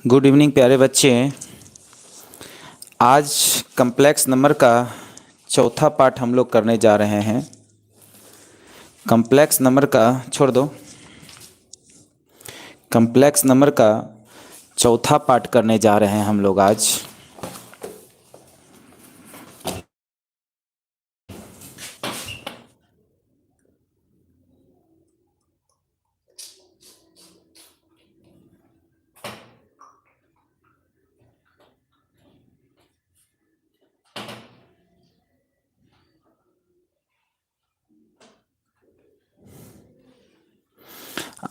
Good evening प्यारे बच्चे। आज कम्प्लेक्स नंबर का चौथा पार्ट हम लोग करने जा रहे हैं। कम्प्लेक्स नंबर का छोड़ दो, कम्प्लेक्स नंबर का चौथा पार्ट करने जा रहे हैं हम लोग आज।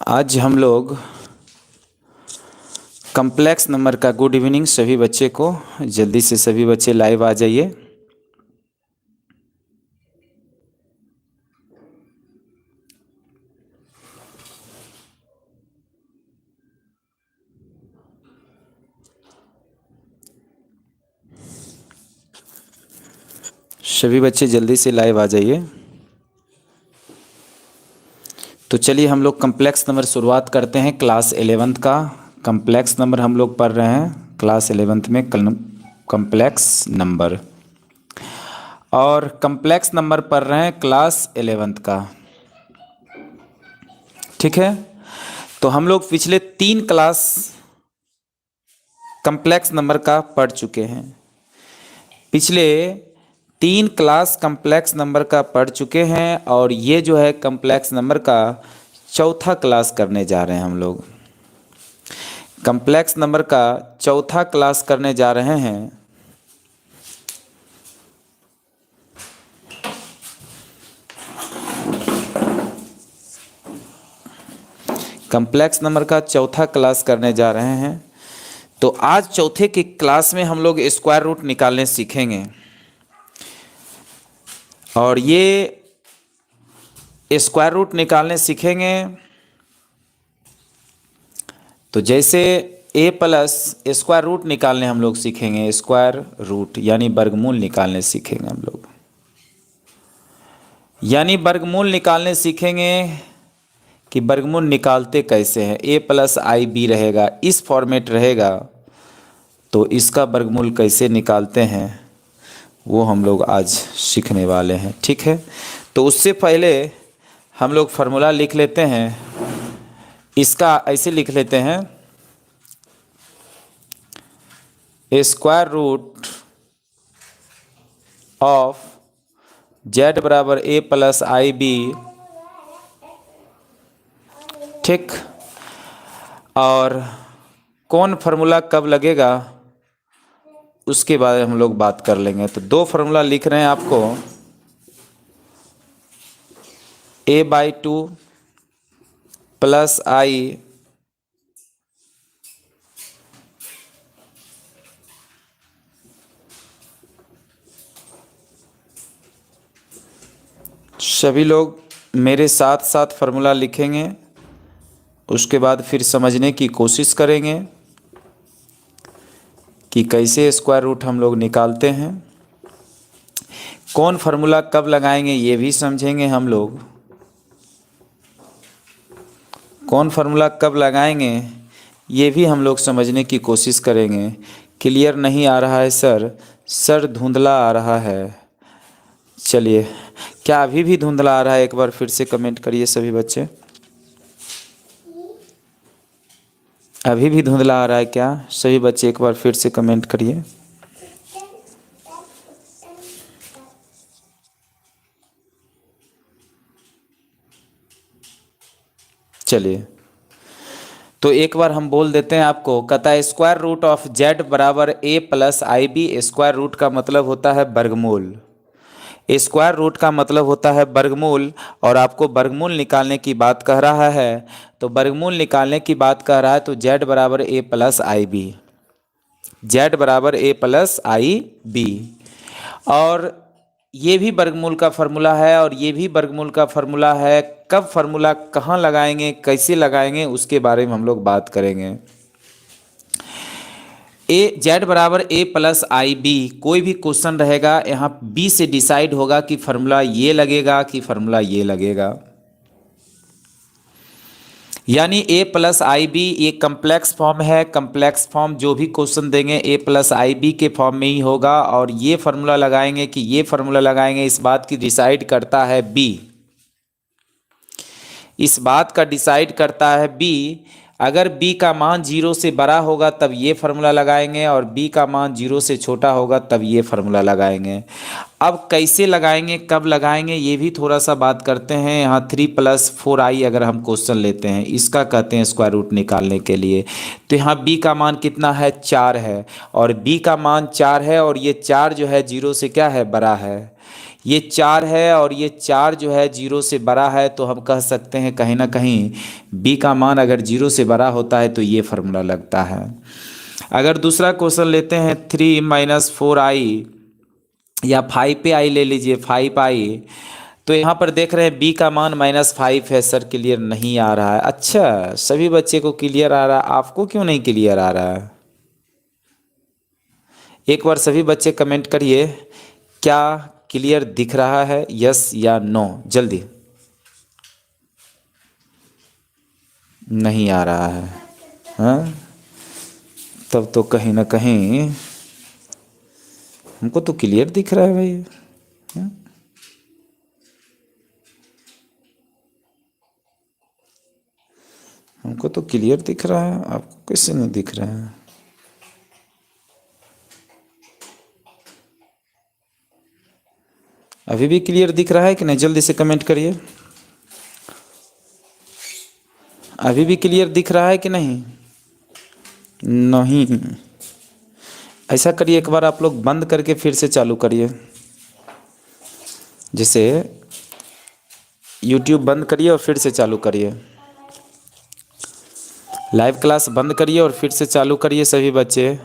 आज हम लोग कम्प्लेक्स नंबर का गुड इवनिंग सभी बच्चे को। जल्दी से सभी बच्चे लाइव आ जाइए। सभी बच्चे जल्दी से लाइव आ जाइए। तो चलिए हम लोग कम्प्लेक्स नंबर शुरुआत करते हैं। क्लास 11th का कम्प्लेक्स नंबर हम लोग पढ़ रहे हैं क्लास 11th में कम्प्लेक्स नंबर, और कम्प्लेक्स नंबर पढ़ रहे हैं क्लास 11th का। ठीक है, तो हम लोग पिछले 3 क्लास कम्प्लेक्स नंबर का पढ़ चुके हैं। पिछले 3 क्लास कम्प्लेक्स नंबर का पढ़ चुके हैं और ये जो है कम्प्लेक्स नंबर का चौथा क्लास करने जा रहे हैं हम लोग। कम्प्लेक्स नंबर का चौथा क्लास करने जा रहे हैं। कम्प्लेक्स नंबर का चौथा क्लास करने जा रहे हैं। तो आज चौथे की क्लास में हम लोग स्क्वायर रूट निकालने सीखेंगे। और ये स्क्वायर रूट निकालने सीखेंगे तो जैसे a प्लस स्क्वायर रूट निकालने हम लोग सीखेंगे। स्क्वायर रूट यानी वर्गमूल निकालने सीखेंगे हम लोग। यानी वर्गमूल निकालने सीखेंगे कि वर्गमूल निकालते कैसे हैं। a प्लस आई बी रहेगा, इस फॉर्मेट रहेगा, तो इसका वर्गमूल कैसे निकालते हैं वो हम लोग आज सीखने वाले हैं। ठीक है, तो उससे पहले हम लोग फार्मूला लिख लेते हैं। इसका ऐसे लिख लेते हैं, स्क्वायर रूट ऑफ z बराबर a प्लस आई बी। ठीक, और कौन फार्मूला कब लगेगा उसके बारे में हम लोग बात कर लेंगे। तो 2 फार्मूला लिख रहे हैं आपको, a/2 प्लस आई सभी लोग मेरे साथ साथ फार्मूला लिखेंगे, उसके बाद फिर समझने की कोशिश करेंगे कि कैसे स्क्वायर रूट हम लोग निकालते हैं। कौन फार्मूला कब लगाएंगे ये भी समझेंगे हम लोग। कौन फार्मूला कब लगाएंगे ये भी हम लोग समझने की कोशिश करेंगे। क्लियर नहीं आ रहा है सर धुंधला आ रहा है। चलिए, क्या अभी भी धुंधला आ रहा है? एक बार फिर से कमेंट करिए सभी बच्चे। अभी भी धुंधला आ रहा है क्या? सभी बच्चे एक बार फिर से कमेंट करिए। चलिए, तो एक बार हम बोल देते हैं आपको, कहता है स्क्वायर रूट ऑफ जेड बराबर ए प्लस आई बी। स्क्वायर रूट का मतलब होता है वर्गमूल। स्क्वायर रूट का मतलब होता है वर्गमूल, और आपको वर्गमूल निकालने की बात कह रहा है। तो वर्गमूल निकालने की बात कह रहा है तो जेड बराबर ए प्लस आई बी, जेड बराबर ए प्लस आई बी। और ये भी वर्गमूल का फॉर्मूला है और ये भी वर्गमूल का फॉर्मूला है। कब फॉर्मूला कहाँ लगाएंगे, कैसे लगाएंगे, उसके बारे में हम लोग बात करेंगे। ए जेड बराबर ए प्लस आई बी, कोई भी क्वेश्चन रहेगा यहाँ बी से डिसाइड होगा कि फॉर्मूला ये लगेगा कि फॉर्मूला ये लगेगा। यानी ए प्लस आई बी ये कम्प्लेक्स फॉर्म है। कम्प्लेक्स फॉर्म जो भी क्वेश्चन देंगे ए प्लस आई बी के फॉर्म में ही होगा, और ये फार्मूला लगाएंगे कि ये फार्मूला लगाएंगे, इस बात की डिसाइड करता है बी। इस बात का डिसाइड करता है बी। अगर b का मान 0 से बड़ा होगा तब ये फार्मूला लगाएंगे, और b का मान 0 से छोटा होगा तब ये फार्मूला लगाएंगे। अब कैसे लगाएंगे, कब लगाएंगे, ये भी थोड़ा सा बात करते हैं। यहाँ 3+4i अगर हम क्वेश्चन लेते हैं, इसका कहते हैं स्क्वायर रूट निकालने के लिए। तो यहाँ b का मान कितना है, 4 है, और b का मान 4 है, और ये 4 जो है 0 से क्या है, बड़ा है। ये 4 है और ये 4 जो है 0 से बड़ा है, तो हम कह सकते हैं कहीं ना कहीं b का मान अगर 0 से बड़ा होता है तो ये फार्मूला लगता है। अगर दूसरा क्वेश्चन लेते हैं 3-4i, या 5 पे i ले लीजिए, 5i, तो यहाँ पर देख रहे हैं b का मान -5 है। सर क्लियर नहीं आ रहा है। अच्छा, सभी बच्चे को क्लियर आ रहा है, आपको क्यों नहीं क्लियर आ रहा है? एक बार सभी बच्चे कमेंट करिए, क्या क्लियर दिख रहा है, यस या नो, जल्दी। नहीं आ रहा है, हाँ? तब तो कहीं ना कहीं हमको तो क्लियर दिख रहा है भाई, हाँ? हमको तो क्लियर दिख रहा है, आपको कैसे नहीं दिख रहा है? अभी भी क्लियर दिख रहा है कि नहीं, जल्दी से कमेंट करिए। अभी भी क्लियर दिख रहा है कि नहीं? नहीं। ऐसा करिए, एक बार आप लोग बंद करके फिर से चालू करिए। जैसे YouTube बंद करिए और फिर से चालू करिए। लाइव क्लास बंद करिए और फिर से चालू करिए सभी बच्चे।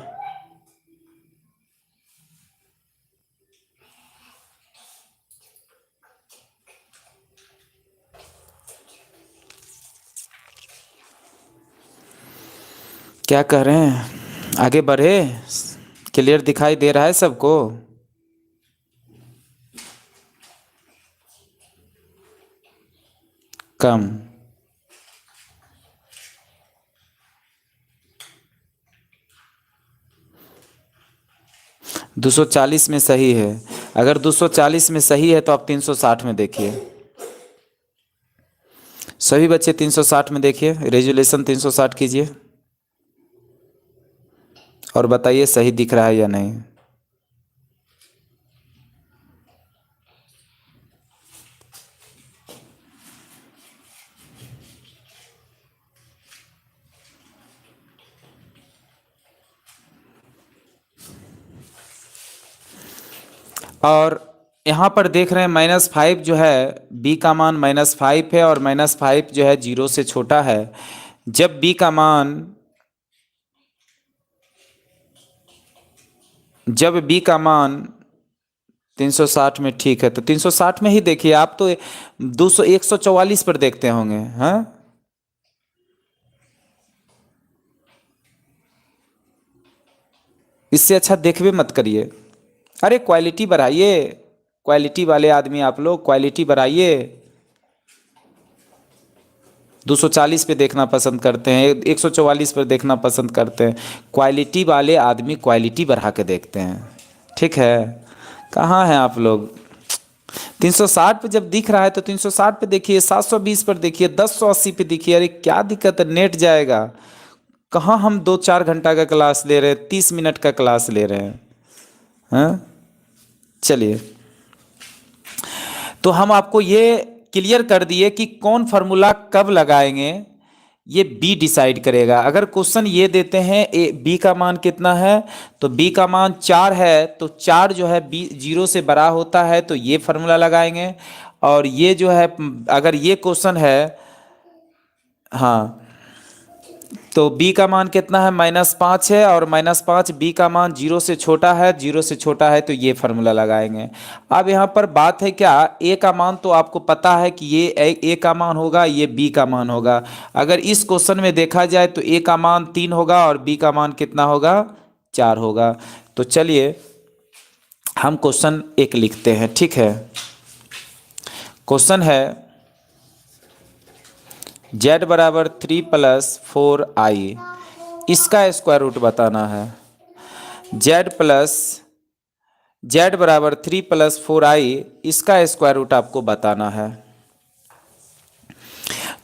क्या कह रहे हैं, आगे बढ़े? क्लियर दिखाई दे रहा है सबको? कम? 240 में सही है। अगर 240 में सही है तो आप 360 में देखिए। सभी बच्चे 360 में देखिए, रेजुलेशन 360 कीजिए और बताइए सही दिख रहा है या नहीं। और यहाँ पर देख रहे हैं -5 जो है, b का मान -5 है और -5 जो है 0 से छोटा है। जब b का मान 360 में, ठीक है, तो 360 में ही देखिए। आप तो 144 पर देखते होंगे, हाँ? इससे अच्छा देखबे मत करिए। अरे क्वालिटी बढ़ाइए, क्वालिटी वाले आदमी आप लोग, क्वालिटी बढ़ाइए। 240 पे देखना पसंद करते हैं, 144 पर देखना पसंद करते हैं। क्वालिटी वाले आदमी क्वालिटी बढ़ा के देखते हैं, ठीक है? कहाँ हैं आप लोग? 360 पे जब दिख रहा है तो 360 पे देखिए, 720 पर देखिए, 1080 पे देखिए। अरे क्या दिक्कत है, नेट जाएगा। कहाँ हम 2-4 घंटा का क्लास ले रहे हैं, 30 मिनट का क्लास ले रहे हैं, हाँ? चलिए, तो हम आपको ये क्लियर कर दिए कि कौन फार्मूला कब लगाएंगे। ये बी डिसाइड करेगा। अगर क्वेश्चन ये देते हैं ए बी का मान कितना है, तो बी का मान 4 है, तो 4 जो है बी 0 से बड़ा होता है, तो ये फार्मूला लगाएंगे। और ये जो है अगर ये क्वेश्चन है, हाँ, तो b का मान कितना है, -5 है, और -5 b का मान 0 से छोटा है, 0 से छोटा है, तो ये फार्मूला लगाएंगे। अब यहाँ पर बात है क्या, a का मान तो आपको पता है कि ये a का मान होगा, ये b का मान होगा। अगर इस क्वेश्चन में देखा जाए तो a का मान 3 होगा और b का मान कितना होगा, 4 होगा। तो चलिए हम क्वेश्चन 1 लिखते हैं, ठीक है। क्वेश्चन है z बराबर 3 + 4i, इसका स्क्वायर रूट बताना है। z बराबर 3 + 4i, इसका स्क्वायर रूट आपको बताना है।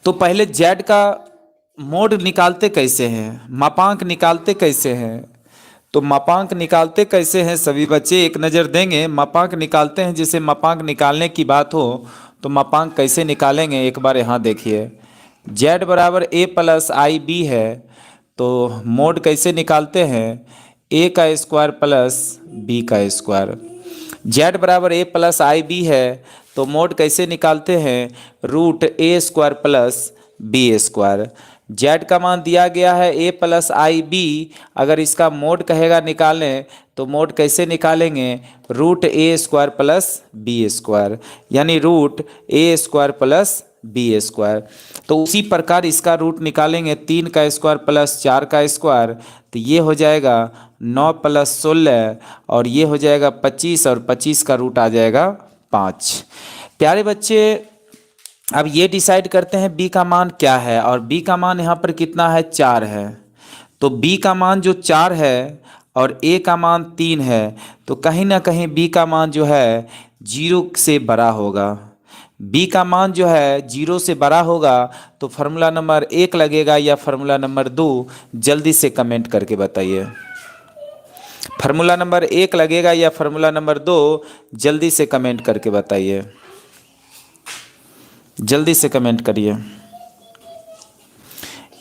तो पहले z का मोड निकालते कैसे हैं, मापांक निकालते कैसे हैं, तो मापांक निकालते कैसे हैं सभी बच्चे एक नज़र देंगे। मापांक निकालते हैं, जैसे मापांक निकालने की बात हो तो मापांक कैसे निकालेंगे, एक बार यहाँ देखिए। z बराबर a + ib है, तो मोड कैसे निकालते हैं, a का स्क्वायर प्लस b का स्क्वायर। z बराबर a + ib है, तो मोड कैसे निकालते हैं, √a² प्लस b²। z का मान दिया गया है a + ib, अगर इसका मोड कहेगा निकालें तो मोड कैसे निकालेंगे, √a² प्लस b², यानी √a² प्लस b²। तो उसी प्रकार इसका रूट निकालेंगे, 3 का स्क्वायर प्लस 4 का स्क्वायर, तो ये हो जाएगा 9 + 16, और ये हो जाएगा 25, और 25 का रूट आ जाएगा 5। प्यारे बच्चे, अब ये डिसाइड करते हैं b का मान क्या है, और b का मान यहाँ पर कितना है, 4 है। तो b का मान जो 4 है और a का मान 3 है, तो कहीं ना कहीं b का मान जो है 0 से बड़ा होगा। b का मान जो है 0 से बड़ा होगा, तो फार्मूला नंबर 1 लगेगा या फार्मूला नंबर 2, जल्दी से कमेंट करके बताइए। फार्मूला नंबर 1 लगेगा या फार्मूला नंबर 2, जल्दी से कमेंट करके बताइए, जल्दी से कमेंट करिए।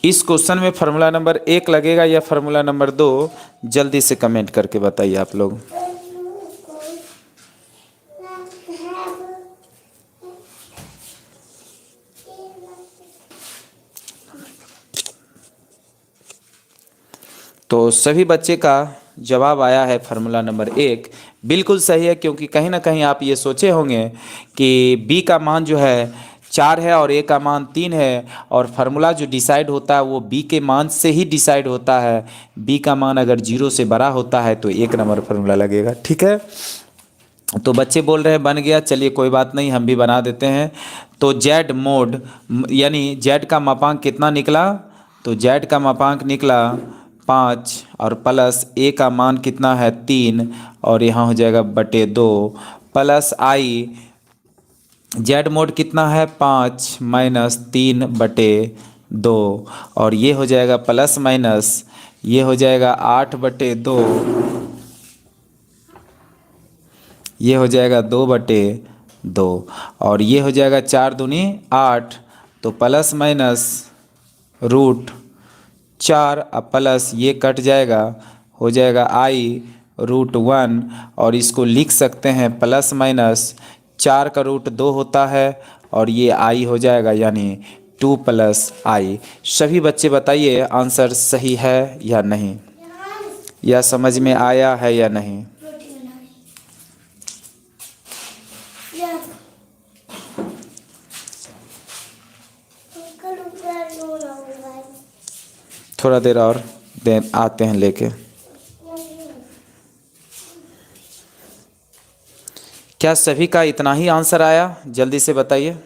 इस क्वेश्चन में फार्मूला नंबर 1 लगेगा या फार्मूला नंबर 2, जल्दी से कमेंट करके बताइए आप लोग। तो सभी बच्चे का जवाब आया है फार्मूला नंबर 1, बिल्कुल सही है, क्योंकि कहीं ना कहीं आप ये सोचे होंगे कि b का मान जो है 4 है और a का मान 3 है, और फार्मूला जो डिसाइड होता है वो b के मान से ही डिसाइड होता है। b का मान अगर 0 से बड़ा होता है तो 1 नंबर फार्मूला लगेगा, ठीक है। तो बच्चे बोल रहे हैं बन गया, चलिए कोई बात नहीं, हम भी बना देते हैं। तो z मोड यानी z का मापांक कितना निकला, तो z का मापांक निकला 5, और प्लस a का मान कितना है 3, और यहाँ हो जाएगा बटे 2, प्लस i z मोड कितना है 5 - 3 बटे 2, और ये हो जाएगा प्लस माइनस, ये हो जाएगा 8 बटे 2, ये हो जाएगा 2 बटे 2, और ये हो जाएगा 4 दूनी 8, तो प्लस माइनस √4, अब प्लस ये कट जाएगा, हो जाएगा i √1, और इसको लिख सकते हैं प्लस माइनस 4 का रूट 2 होता है, और ये i हो जाएगा, यानी 2 + i। सभी बच्चे बताइए आंसर सही है या नहीं, या समझ में आया है या नहीं। थोड़ा देर और आते हैं लेके। क्या सभी का इतना ही आंसर आया, जल्दी से बताइए।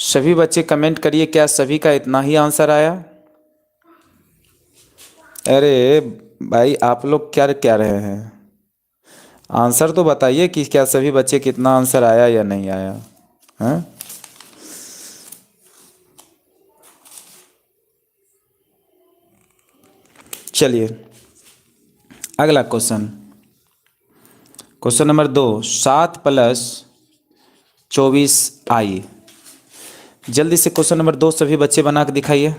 सभी बच्चे कमेंट करिए, क्या सभी का इतना ही आंसर आया। अरे भाई आप लोग क्या क्या रहे हैं, आंसर तो बताइए कि क्या सभी बच्चे कितना आंसर आया या नहीं आया, हैं? चलिए अगला क्वेश्चन, क्वेश्चन नंबर 2, 7 + 24i। जल्दी से क्वेश्चन नंबर 2 सभी बच्चे बना के दिखाइए।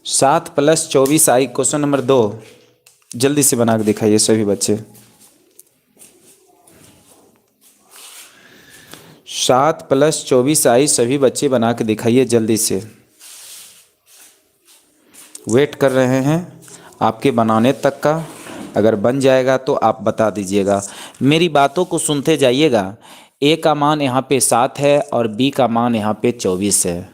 सात प्लस 24i क्वेश्चन नंबर 2 जल्दी से बना के दिखाइए सभी बच्चे। 7 प्लस 24i सभी बच्चे बना के दिखाइए जल्दी से। वेट कर रहे हैं आपके बनाने तक का। अगर बन जाएगा तो आप बता दीजिएगा। मेरी बातों को सुनते जाइएगा। ए का मान यहाँ पे 7 है और बी का मान यहाँ पे 24 है।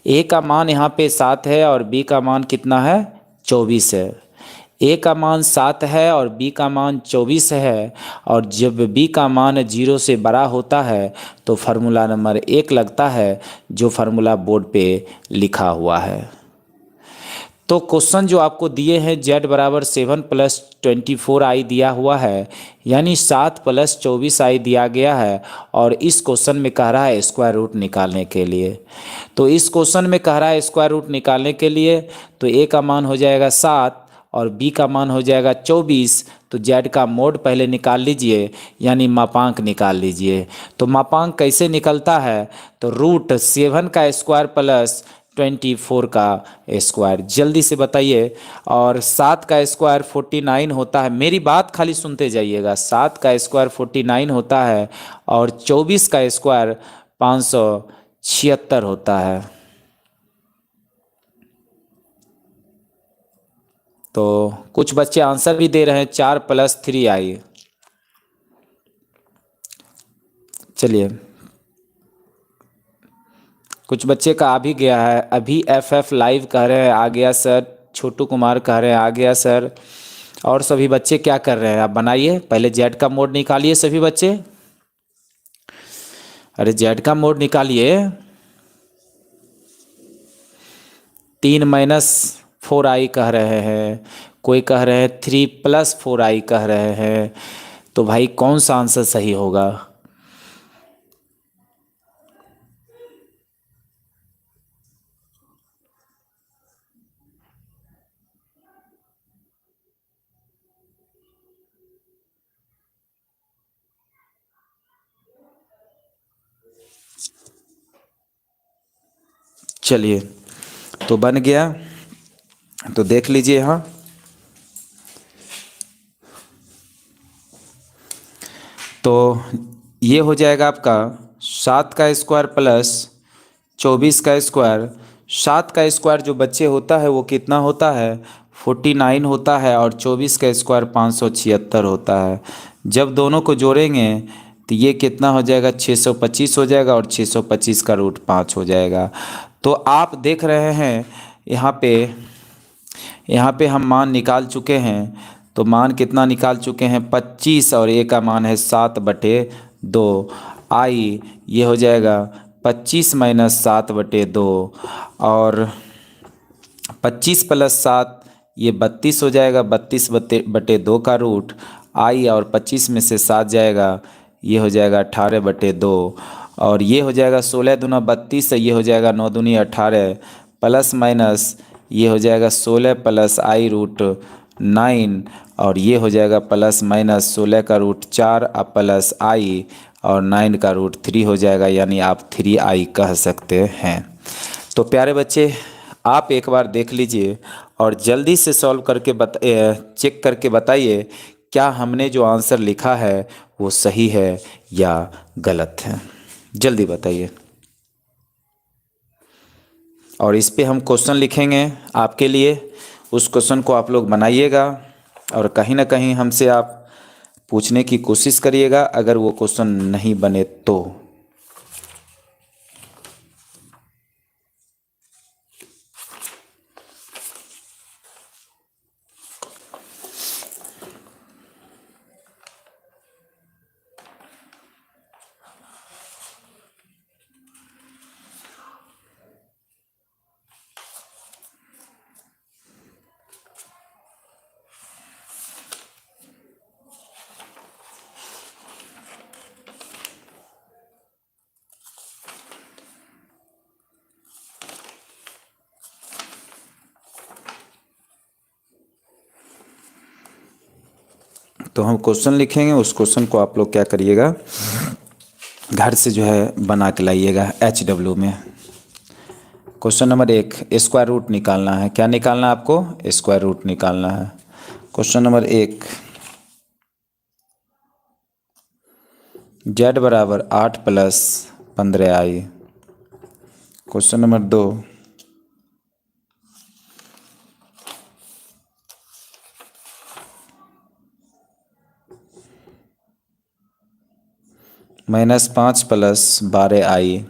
ए का मान यहाँ पे 7 है और बी का मान कितना है? 24 है। ए का मान 7 है और बी का मान 24 है, और जब बी का मान 0 से बड़ा होता है तो फार्मूला नंबर 1 लगता है, जो फार्मूला बोर्ड पे लिखा हुआ है। तो क्वेश्चन जो आपको दिए हैं z बराबर 7 प्लस 24i दिया हुआ है, यानी 7 प्लस 24i दिया गया है, और इस क्वेश्चन में कह रहा है स्क्वायर रूट निकालने के लिए। तो इस क्वेश्चन में कह रहा है स्क्वायर रूट निकालने के लिए, तो a का मान हो जाएगा 7 और b का मान हो जाएगा 24। तो z का मोड पहले निकाल लीजिए, यानी मापांक निकाल लीजिए। तो मापांक कैसे निकलता है? तो रूट 7 का स्क्वायर प्लस 24 का स्क्वायर। जल्दी से बताइए। और 7 का स्क्वायर 49 होता है। मेरी बात खाली सुनते जाइएगा। 7 का स्क्वायर 49 होता है और 24 का स्क्वायर 576 होता है। तो कुछ बच्चे आंसर भी दे रहे हैं 4 प्लस 3i। चलिए, कुछ बच्चे का आ भी गया है। अभी FF लाइव कह रहे हैं आ गया सर। छोटू कुमार कह रहे हैं आ गया सर। और सभी बच्चे क्या कर रहे हैं? आप बनाइए। पहले जेड का मोड निकालिए सभी बच्चे। अरे जेड का मोड निकालिए। 3 - 4i कह रहे हैं, कोई कह रहे हैं 3 + 4i कह रहे हैं। तो भाई कौन सा आंसर सही होगा? चलिए, तो बन गया। तो देख लीजिए यहाँ। तो ये हो जाएगा आपका 7 का स्क्वायर प्लस 24 का स्क्वायर। 7 का स्क्वायर जो बच्चे होता है वो कितना होता है? 49 होता है, और 24 का स्क्वायर 576 होता है। जब दोनों को जोड़ेंगे तो ये कितना हो जाएगा? 625 हो जाएगा, और 625 का रूट 5 हो जाएगा। तो आप देख रहे हैं यहाँ पे हम मान निकाल चुके हैं। तो मान कितना निकाल चुके हैं? 25, और ए का मान है 7/2। आई ये हो जाएगा 25 - 7/2, और 25 + 7 ये 32 हो जाएगा। 32/2 का रूट आई, और 25 में से 7 जाएगा, ये हो जाएगा 18/2, और ये हो जाएगा 16 दूना 32, ये हो जाएगा 9 दूनी 18, प्लस माइनस ये हो जाएगा 16 + i रूट 9, और ये हो जाएगा प्लस माइनस 16 का रूट 4 प्लस i, और 9 का रूट 3 हो जाएगा, यानी आप 3i कह सकते हैं। तो प्यारे बच्चे, आप एक बार देख लीजिए और जल्दी से सॉल्व करके चेक करके बताइए क्या हमने जो आंसर लिखा है वो सही है या गलत है। जल्दी बताइए। और इस पे हम क्वेश्चन लिखेंगे आपके लिए। उस क्वेश्चन को आप लोग बनाइएगा, और कहीं ना कहीं हमसे आप पूछने की कोशिश करिएगा अगर वो क्वेश्चन नहीं बने तो। तो हम क्वेश्चन लिखेंगे, उस क्वेश्चन को आप लोग क्या करिएगा, घर से जो है बना के लाइएगा HW में। क्वेश्चन नंबर 1, स्क्वायर रूट निकालना है। क्या निकालना है आपको? स्क्वायर रूट निकालना है। क्वेश्चन नंबर 1, z बराबर 8 + 15i। Question number 2, -5 + 12i।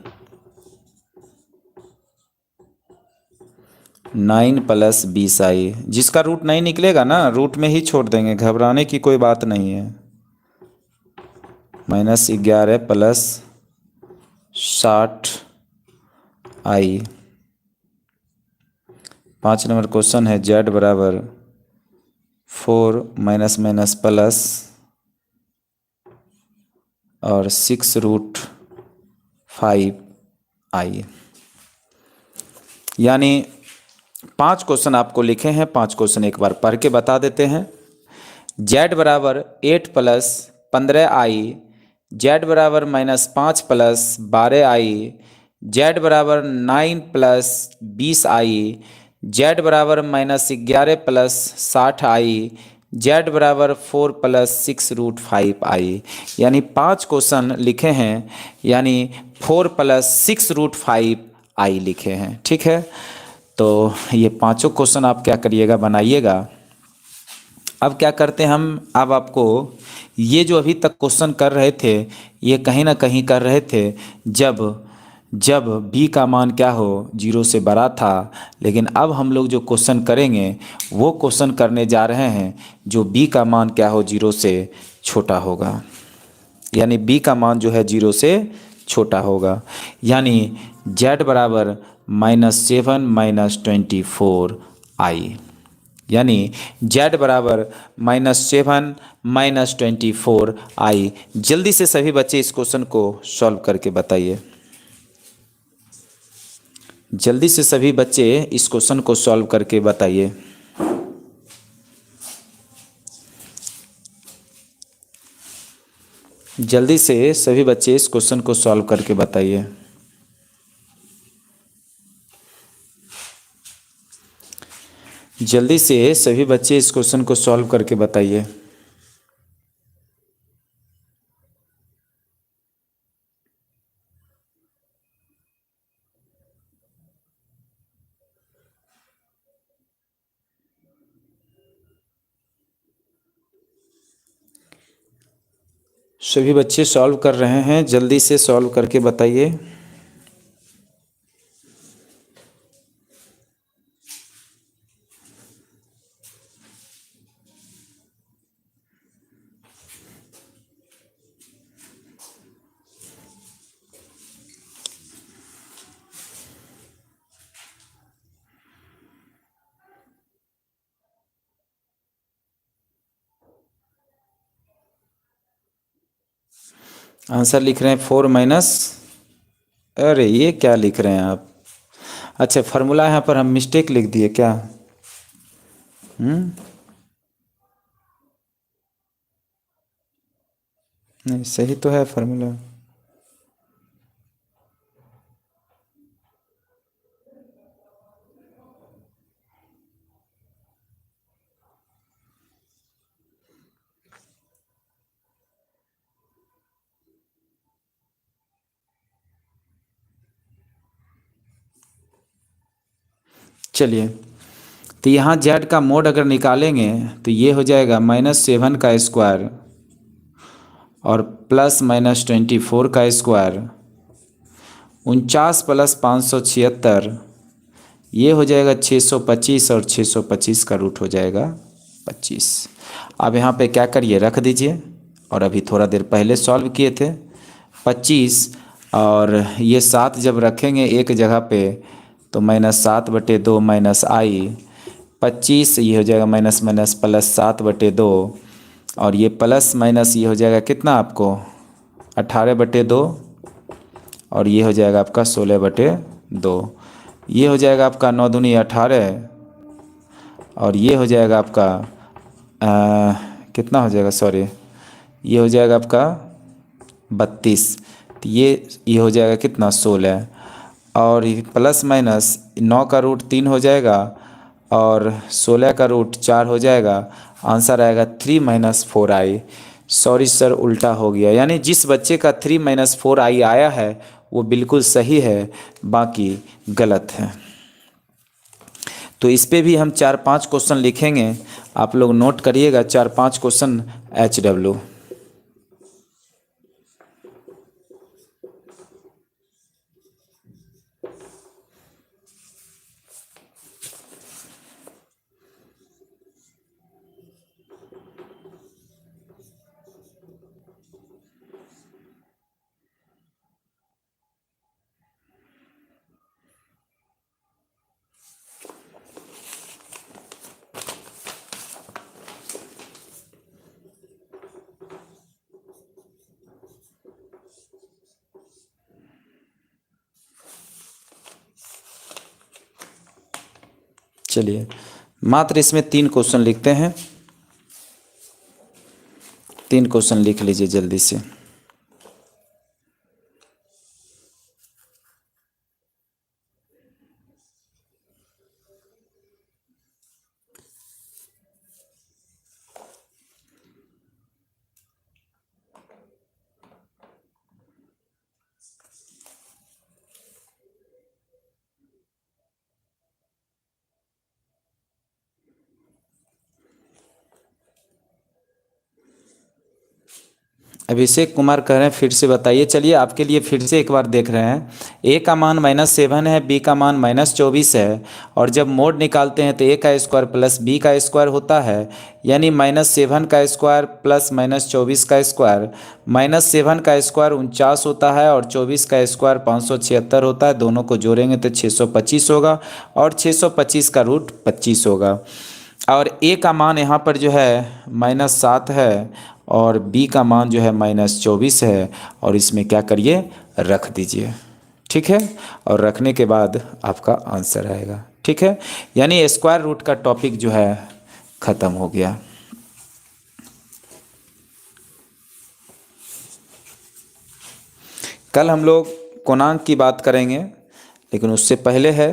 9 + 20i। जिसका रूट नहीं निकलेगा ना, रूट में ही छोड़ देंगे, घबराने की कोई बात नहीं है। -11 + 60i। 5 नंबर क्वेश्चन है, z बराबर 4 माइनस प्लस और 6√5i। यानी 5 क्वेश्चन आपको लिखे हैं। 5 क्वेश्चन एक बार पढ़ के बता देते हैं। z बराबर 8 + 15i, z बराबर -5 + 12i, z बराबर 9 + 20i, z बराबर -11 + 60i, z बराबर 4 + 6√5i। यानी 5 क्वेश्चन लिखे हैं, यानी 4 + 6√5i लिखे हैं। ठीक है, तो ये पांचों क्वेश्चन आप क्या करिएगा, बनाइएगा। अब क्या करते हैं हम, अब आपको ये जो अभी तक क्वेश्चन कर रहे थे, ये कहीं ना कहीं कर रहे थे जब जब b का मान क्या हो, 0 से बड़ा था। लेकिन अब हम लोग जो क्वेश्चन करेंगे वो क्वेश्चन करने जा रहे हैं जो b का मान क्या हो, 0 से छोटा होगा। यानी b का मान जो है 0 से छोटा होगा। यानी z बराबर -7 - 24i। यानी z बराबर -7 - 24i। जल्दी से सभी बच्चे इस क्वेश्चन को सॉल्व करके बताइए। जल्दी से सभी बच्चे इस क्वेश्चन को सॉल्व करके बताइए। जल्दी से सभी बच्चे इस क्वेश्चन को सॉल्व करके बताइए। जल्दी से सभी बच्चे इस क्वेश्चन को सॉल्व करके बताइए। सभी बच्चे सॉल्व कर रहे हैं, जल्दी से सॉल्व करके बताइए। आंसर लिख रहे हैं 4 माइनस, अरे ये क्या लिख रहे हैं आप? अच्छा, फार्मूला यहाँ पर हम मिस्टेक लिख दिए क्या? नहीं, सही तो है फार्मूला। चलिए, तो यहाँ z का मोड अगर निकालेंगे तो ये हो जाएगा -7 का स्क्वायर और +-24 का स्क्वायर, 49 + 576, ये हो जाएगा 625 और 625 का रूट हो जाएगा 25। अब यहाँ पे क्या करिए, रख दीजिए। और अभी थोड़ा देर पहले सॉल्व किए थे 25, और ये 7 जब रखेंगे एक जगह पे तो -7/2 -i, 25 ये हो जाएगा माइनस माइनस +7/2, और ये प्लस माइनस ये हो जाएगा कितना आपको 18/2, और ये हो जाएगा आपका 16/2। ये हो जाएगा आपका 9 दूनी 18, और ये हो जाएगा आपका कितना हो जाएगा, सॉरी, ये हो जाएगा आपका 32, तो ये हो जाएगा कितना, 16, और ये प्लस माइनस 9 का रूट 3 हो जाएगा और 16 का रूट 4 हो जाएगा। आंसर आएगा 3 - 4i। सॉरी सर, उल्टा हो गया, यानी जिस बच्चे का 3 - 4i आया है वो बिल्कुल सही है, बाकी गलत है। तो इस पे भी हम 4-5 क्वेश्चन लिखेंगे, आप लोग नोट करिएगा 4-5 क्वेश्चन HW। चलिए, मात्र इसमें 3 क्वेश्चन लिखते हैं, 3 क्वेश्चन लिख लीजिए जल्दी से। अभिषेक कुमार कह रहे हैं फिर से बताइए। चलिए, आपके लिए फिर से एक बार देख रहे हैं। ए का मान -7 है, बी का मान -24 है, और जब मोड निकालते हैं तो ए का स्क्वायर प्लस बी का स्क्वायर होता है, यानी -7 का स्क्वायर प्लस -24 का स्क्वायर। -7 का स्क्वायर 49 होता है और 24 का स्क्वायर 576 होता है। दोनों को जोड़ेंगे तो 625 होगा और 625 का रूट 25 होगा। और ए का मान यहाँ पर जो है -7 है और बी का मान जो है -24 है, और इसमें क्या करिए, रख दीजिए, ठीक है। और रखने के बाद आपका आंसर आएगा, ठीक है। यानी स्क्वायर रूट का टॉपिक जो है ख़त्म हो गया। कल हम लोग कोणांक की बात करेंगे, लेकिन उससे पहले है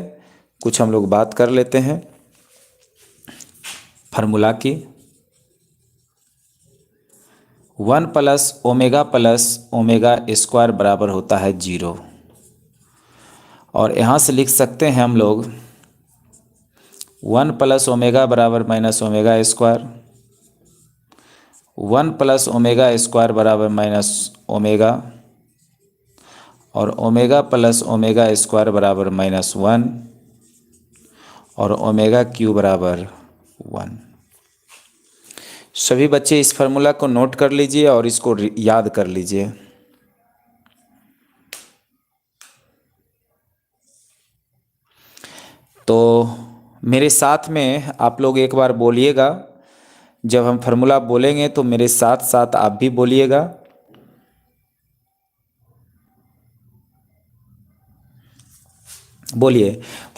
कुछ हम लोग बात कर लेते हैं फार्मूला की। 1 + ओमेगा स्क्वायर बराबर होता है 0, और यहाँ से लिख सकते हैं हम लोग 1 + ओमेगा बराबर -ओमेगा स्क्वायर, 1 + ओमेगा स्क्वायर बराबर -ओमेगा, और ओमेगा + ओमेगा स्क्वायर बराबर -1, और ओमेगा क्यू बराबर 1। सभी बच्चे इस फार्मूला को नोट कर लीजिए और इसको याद कर लीजिए। तो मेरे साथ में आप लोग एक बार बोलिएगा, जब हम फार्मूला बोलेंगे तो मेरे साथ साथ आप भी बोलिएगा। बोलिए,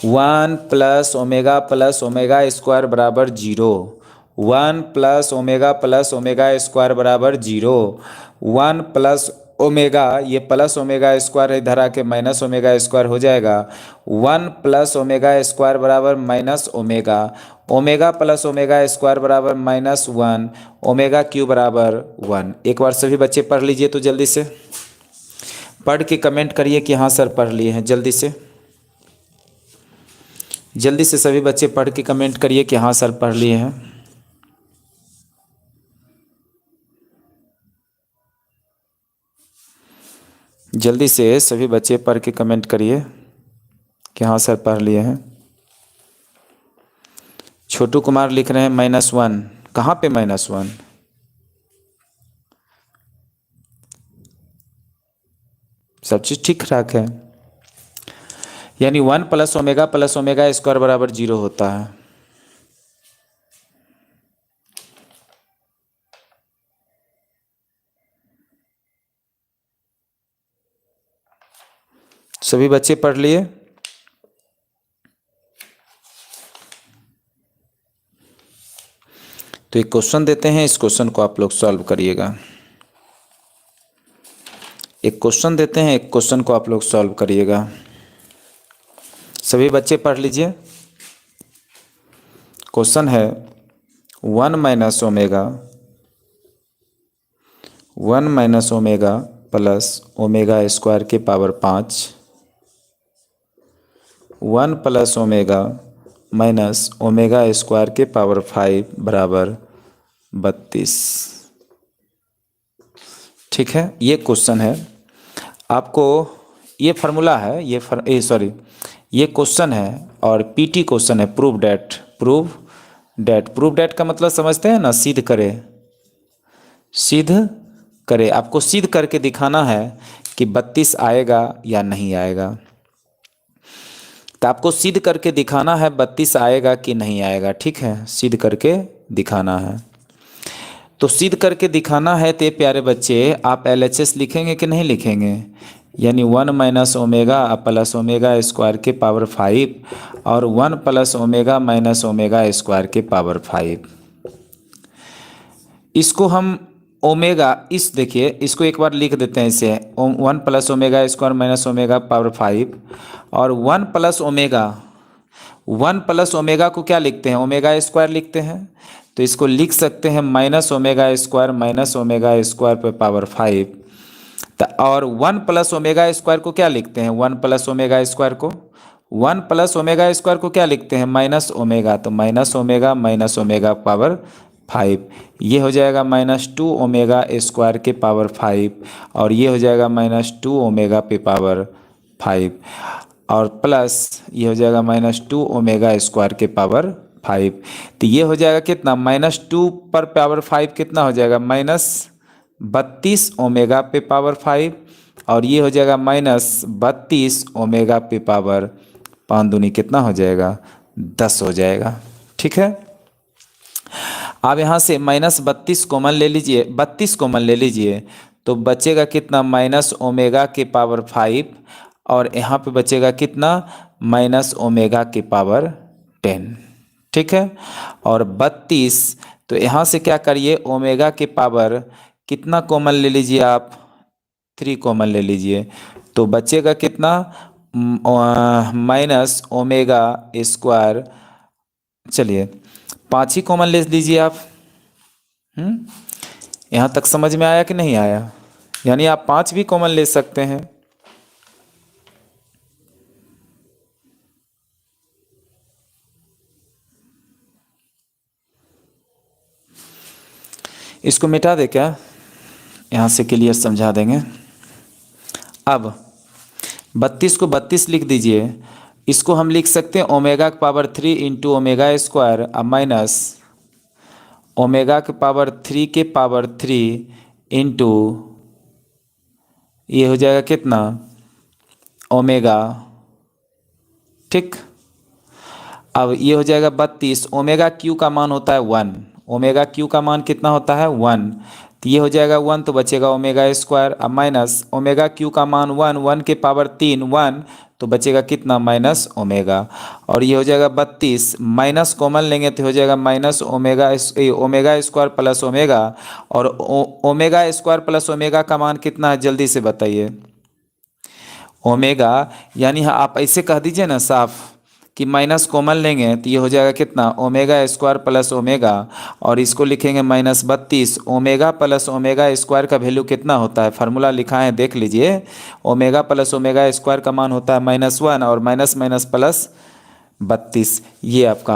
1 + ओमेगा स्क्वायर बराबर 0, 1 + ओमेगा स्क्वायर बराबर 0, 1 + ओमेगा, ये प्लस ओमेगा स्क्वायर इधर आके -ओमेगा स्क्वायर हो जाएगा। 1 + ओमेगा स्क्वायर बराबर -ओमेगा, ओमेगा + ओमेगा स्क्वायर बराबर -1, ओमेगा क्यू बराबर 1। एक बार सभी बच्चे पढ़ लीजिए तो जल्दी से पढ़ के कमेंट करिए कि हाँ सर पढ़ लिए हैं। जल्दी से जल्दी से सभी बच्चे पढ़ के कमेंट करिए कि हाँ सर पढ़ लिए हैं। जल्दी से सभी बच्चे पढ़ के कमेंट करिए कि हाँ सर पढ़ लिए हैं। छोटू कुमार लिख रहे हैं -1, कहाँ पे -1? सब चीज़ ठीक ठाक है, यानी 1 + ओमेगा स्क्वायर बराबर 0 होता है। सभी बच्चे पढ़ लिए? तो एक क्वेश्चन देते हैं, इस क्वेश्चन को आप लोग सॉल्व करिएगा। एक क्वेश्चन देते हैं, एक क्वेश्चन को आप लोग सॉल्व करिएगा। सभी बच्चे पढ़ लीजिए। क्वेश्चन है 1 minus omega plus omega square के power 5, 1 plus omega minus omega square के पावर 5 बराबर 32। ठीक है, ये क्वेश्चन है। आपको ये फार्मूला है, ये क्वेश्चन है और पीटी क्वेश्चन है। प्रूव डेट का मतलब समझते हैं ना, सिद्ध करे। आपको सिद्ध करके दिखाना है कि 32 आएगा या नहीं आएगा। तो आपको सिद्ध करके दिखाना है 32 आएगा कि नहीं आएगा। ठीक है, सिद्ध करके दिखाना है। तो सिद्ध करके दिखाना है तो प्यारे बच्चे आप LHS लिखेंगे कि नहीं लिखेंगे, यानी 1 minus omega plus omega square के पावर 5 और 1 plus omega minus omega square के पावर 5। इसको हम ओमेगा, देखिए इसको एक बार लिख देते हैं इसे 1 plus omega square minus omega power 5 और 1 प्लस ओमेगा को क्या लिखते हैं, ओमेगा स्क्वायर लिखते हैं। तो इसको लिख सकते हैं माइनस ओमेगा स्क्वायर पे पावर 5। और 1 प्लस ओमेगा स्क्वायर को क्या लिखते हैं, 1 प्लस ओमेगा स्क्वायर को क्या लिखते हैं, माइनस ओमेगा। तो माइनस ओमेगा पावर 5, ये हो जाएगा -2 ओमेगा स्क्वायर के पावर 5 और ये हो जाएगा -2 ओमेगा पे पावर 5 और प्लस ये हो जाएगा -2 ओमेगा स्क्वायर के पावर 5। तो ये हो जाएगा कितना, -2 पर पावर 5 कितना हो जाएगा, -32 ओमेगा पे पावर 5 और ये हो जाएगा -32 ओमेगा पे पावर 5 दूनी कितना हो जाएगा, 10 हो जाएगा। ठीक है, अब यहाँ से -32 कॉमन ले लीजिए, 32 कॉमन ले लीजिए तो बचेगा कितना, माइनस ओमेगा के पावर 5 और यहाँ पे बचेगा कितना, माइनस ओमेगा के पावर 10। ठीक है, और 32 तो यहाँ से क्या करिए, ओमेगा के पावर कितना कॉमन ले लीजिए आप, 3 कॉमन ले लीजिए तो बचेगा कितना, माइनस ओमेगा स्क्वायर। चलिए 5 ही कॉमन ले लीजिए आप। यहाँ तक समझ में आया कि नहीं आया, यानी आप 5 भी कॉमन ले सकते हैं। इसको मिटा दे क्या, यहाँ से क्लियर समझा देंगे। अब 32 को 32 लिख दीजिए, इसको हम लिख सकते हैं ओमेगा की पावर 3 इंटू ओमेगा स्क्वायर अब माइनस ओमेगा के पावर 3 के पावर 3 इंटू ये हो जाएगा कितना, ओमेगा। ठीक, अब ये हो जाएगा 32। ओमेगा क्यू का मान होता है 1, ओमेगा क्यू का मान कितना होता है 1, तो ये हो जाएगा 1 तो बचेगा ओमेगा स्क्वायर। अब माइनस ओमेगा क्यू का मान 1 के पावर 3 1 तो बचेगा कितना, माइनस ओमेगा। और ये हो जाएगा 32, माइनस कॉमन लेंगे तो हो जाएगा minus omega square plus omega. और ओमेगा स्क्वायर प्लस ओमेगा का मान कितना है, जल्दी से बताइए। ओमेगा यानी आप ऐसे कह दीजिए ना साफ कि माइनस कॉमन लेंगे तो ये हो जाएगा कितना, ओमेगा स्क्वायर प्लस ओमेगा और इसको लिखेंगे -32। ओमेगा प्लस ओमेगा स्क्वायर का वैल्यू कितना होता है, फार्मूला लिखा है देख लीजिए। ओमेगा प्लस ओमेगा स्क्वायर का मान होता है -1 और माइनस प्लस 32। ये आपका